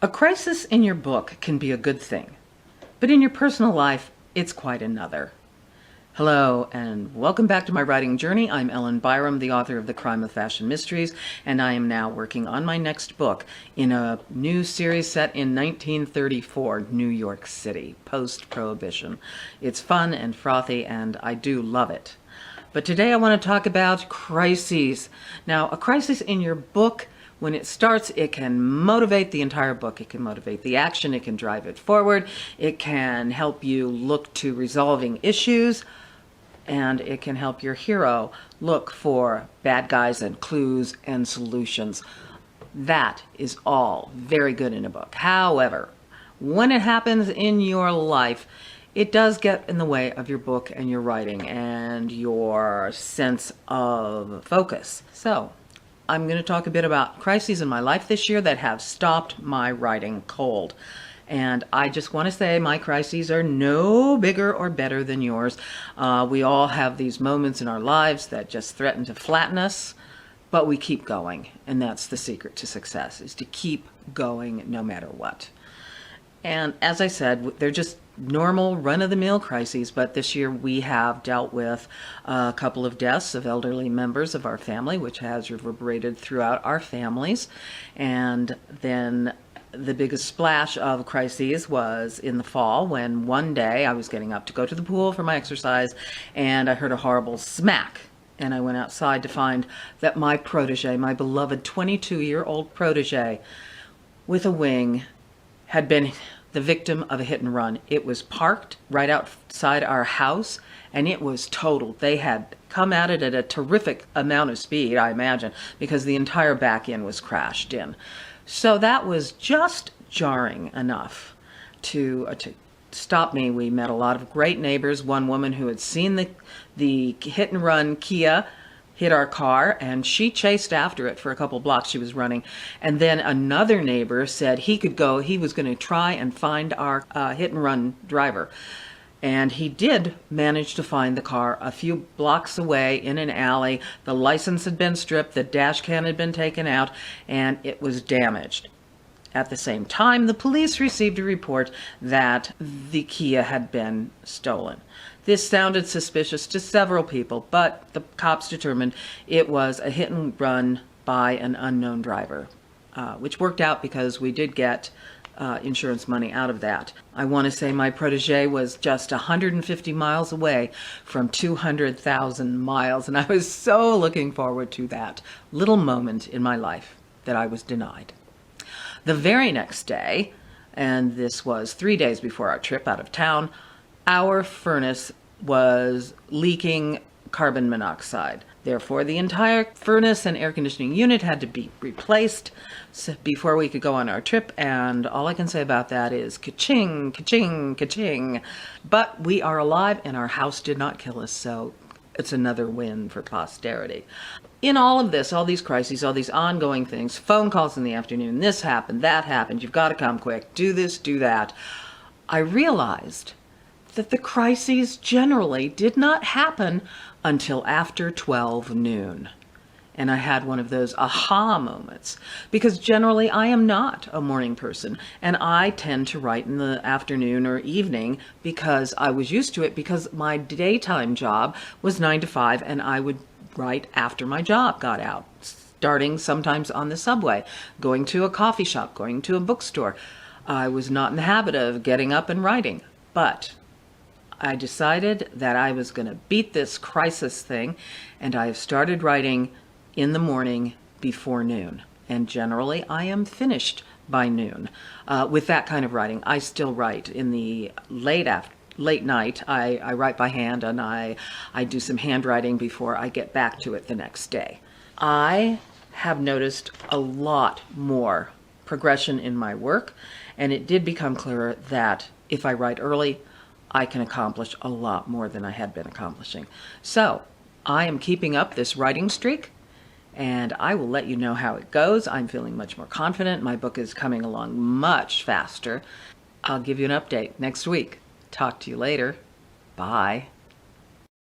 A crisis in your book can be a good thing, but in your personal life, it's quite another. Hello, and welcome back to my writing journey. I'm Ellen Byerrum, the author of The Crime of Fashion Mysteries, and I am now working on my next book in a new series set in 1934, New York City, post-Prohibition. It's fun and frothy, and I do love it. But today I want to talk about crises. Now, a crisis in your book, when it starts, it can motivate the entire book. It can motivate the action. It can drive it forward. It can help you look to resolving issues. And it can help your hero look for bad guys and clues and solutions. That is all very good in a book. However, when it happens in your life, it does get in the way of your book and your writing and your sense of focus. So, I'm going to talk a bit about crises in my life this year that have stopped my writing cold. And I just want to say my crises are no bigger or better than yours. We all have these moments in our lives that just threaten to flatten us, but we keep going. And that's the secret to success, is to keep going no matter what. And as I said, they're just normal run-of-the-mill crises, but this year we have dealt with a couple of deaths of elderly members of our family, which has reverberated throughout our families. And then the biggest splash of crises was in the fall, when one day I was getting up to go to the pool for my exercise and I heard a horrible smack. And I went outside to find that my protege, my beloved 22-year-old protege with a wing, had been the victim of a hit and run. It was parked right outside our house and it was totaled. They had come at it at a terrific amount of speed, I imagine, because the entire back end was crashed in. So that was just jarring enough to stop me. We met a lot of great neighbors. One woman who had seen the hit and run Kia hit our car, and she chased after it for a couple blocks. She was running. And then another neighbor said he was going to try and find our hit and run driver. And he did manage to find the car a few blocks away in an alley. The license had been stripped, the dash cam had been taken out, and it was damaged. At the same time, the police received a report that the Kia had been stolen. This sounded suspicious to several people, but the cops determined it was a hit and run by an unknown driver, which worked out because we did get insurance money out of that. I want to say my protege was just 150 miles away from 200,000 miles, and I was so looking forward to that little moment in my life that I was denied. The very next day, and this was 3 days before our trip out of town, our furnace was leaking carbon monoxide. Therefore, the entire furnace and air conditioning unit had to be replaced before we could go on our trip, and all I can say about that is ka-ching, ka-ching, ka-ching. But we are alive, and our house did not kill us, so it's another win for posterity. In all of this, all these crises, all these ongoing things, phone calls in the afternoon, this happened, that happened, you've got to come quick, do this, do that, I realized that the crises generally did not happen until after 12 noon. And I had one of those aha moments, because generally I am not a morning person, and I tend to write in the afternoon or evening because I was used to it, because my daytime job was 9 to 5 and I would write after my job got out, starting sometimes on the subway, going to a coffee shop, going to a bookstore. I was not in the habit of getting up and writing, but I decided that I was going to beat this crisis thing, and I have started writing in the morning before noon. And generally, I am finished by noon. With that kind of writing, I still write in the late night. I write by hand, and I do some handwriting before I get back to it the next day. I have noticed a lot more progression in my work, and it did become clearer that if I write early, I can accomplish a lot more than I had been accomplishing. So I am keeping up this writing streak, and I will let you know how it goes. I'm feeling much more confident. My book is coming along much faster. I'll give you an update next week. Talk to you later. Bye.